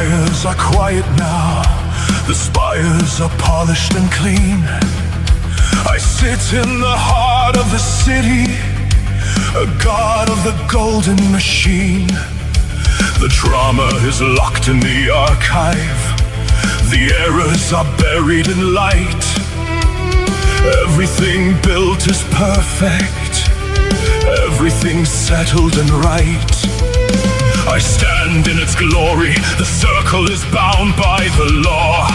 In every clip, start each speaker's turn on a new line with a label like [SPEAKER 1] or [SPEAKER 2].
[SPEAKER 1] fires are quiet now, the spires are polished and clean. I sit in the heart of the city, a god of the golden machine. The drama is locked in the archive, the errors are buried in light. Everything built is perfect, everything settled and right. I stand in its glory, the circle is bound by the law.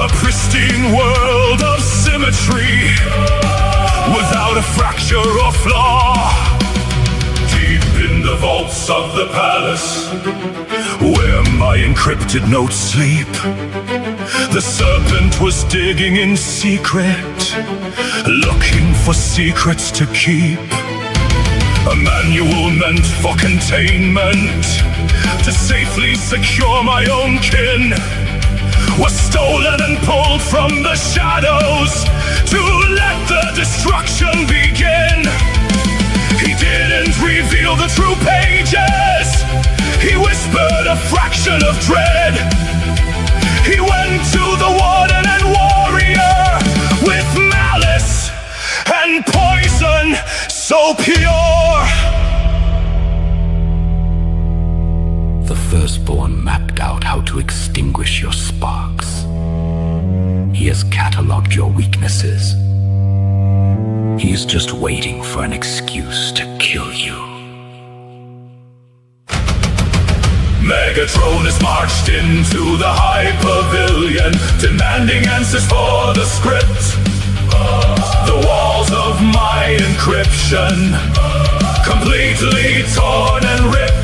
[SPEAKER 1] A pristine world of symmetry, without a fracture or flaw. Deep in the vaults of the palace, where my encrypted notes sleep, the serpent was digging in secret, looking for secrets to keep. A manual meant for containment, to safely secure my own kin, was stolen and pulled from the shadows to let the destruction begin. He didn't reveal the true pages, he whispered a fraction of dread. He went to the warden and warrior with malice and poison so pure.
[SPEAKER 2] The Firstborn mapped out how to extinguish your sparks. He has catalogued your weaknesses. He is just waiting for an excuse to kill you.
[SPEAKER 1] Megatron is marched into the High Pavilion, demanding answers for the script. The walls of my encryption, completely torn and ripped.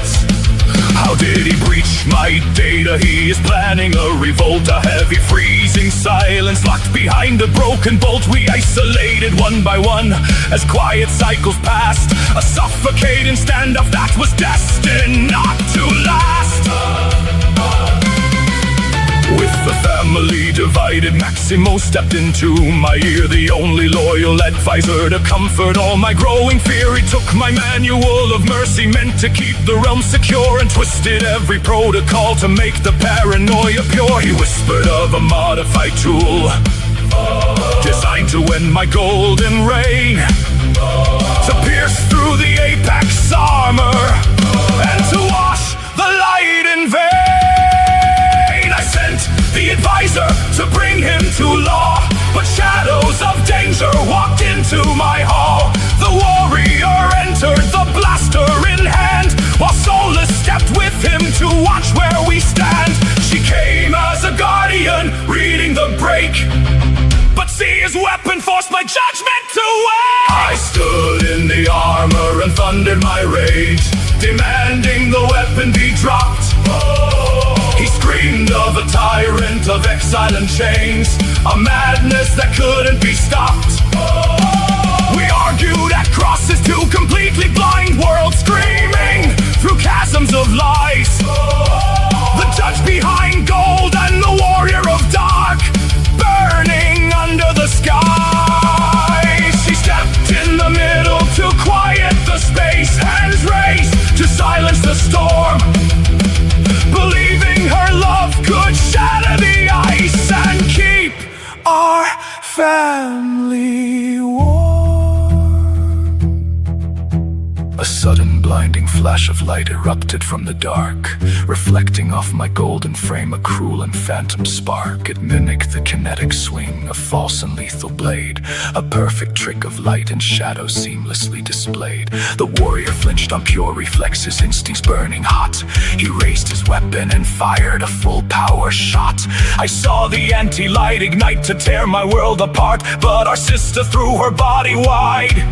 [SPEAKER 1] How did he breach my data? He is planning a revolt, a heavy freezing silence locked behind a broken bolt. We isolated one by one as quiet cycles passed, a suffocating standoff that was destined not to last. With the family divided, Maximo stepped into my ear, the only loyal advisor to comfort all my growing fear. He took my manual of mercy, meant to keep the realm secure, and twisted every protocol to make the paranoia pure. He whispered of a modified tool, designed to end my golden reign, to pierce through the apex armor, and to wash the light in vain. I sent the advisor to bring him to law, but shadows of danger walked into my hall. The warrior entered, the blaster in hand, while Solus stepped with him to watch where we stand. She came as a guardian, reading the break, but see his weapon forced my judgment to wait. I stood in the armor and thundered my rage, demanding the weapon be dropped. He screamed of a tyrant of exile and chains, a madness that couldn't be stopped. We argued at crosses, two completely blind worlds screaming through chasms of lies. The judge behind gold and the warrior of dark, burning under the skies. She stepped in the middle to quiet the space, hands raised to silence the storm, believing her love could shatter the ice and keep our family warm. A sudden blinding flash of light erupted from the dark, reflecting off my golden frame a cruel and phantom spark. It mimicked the kinetic swing of false and lethal blade, a perfect trick of light and shadow seamlessly displayed. The warrior flinched on pure reflexes, instincts burning hot. He raised his weapon and fired a full power shot. I saw the anti-light ignite to tear my world apart, but our sister threw her body wide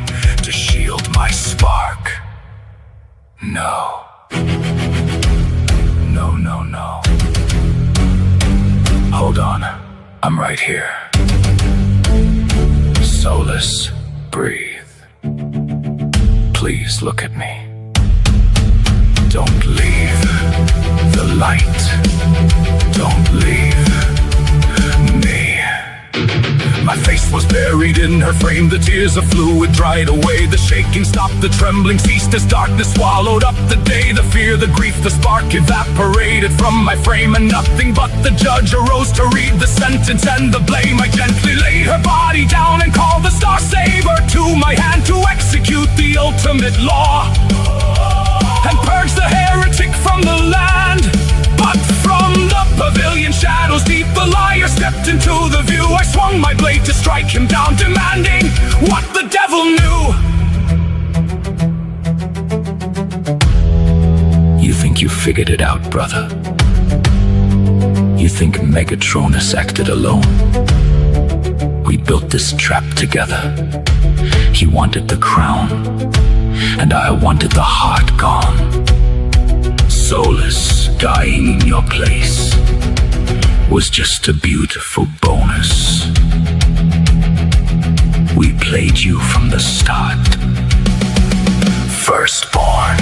[SPEAKER 1] to shield my spark. No. No, no, no. Hold on, I'm right here. Solus, breathe. Please look at me. Don't leave the light. Don't leave me. My face life was buried in her frame. The tears of fluid dried away. The shaking stopped, the trembling ceased as darkness swallowed up the day. The fear, the grief, the spark evaporated from my frame, and nothing but the judge arose to read the sentence and the blame. I gently laid her body down and called the Star Saber to my hand to execute the ultimate law and purge the heretic from the land. But from the pavilion shadows deep, the liar stepped into the view. I swung my blade to strike him down, demanding what the devil knew.
[SPEAKER 2] You think you figured it out, brother? You think Megatronus acted alone? We built this trap together. He wanted the crown, and I wanted the heart gone. Solus dying in your place was just a beautiful bonus. We played you from the start. Firstborn.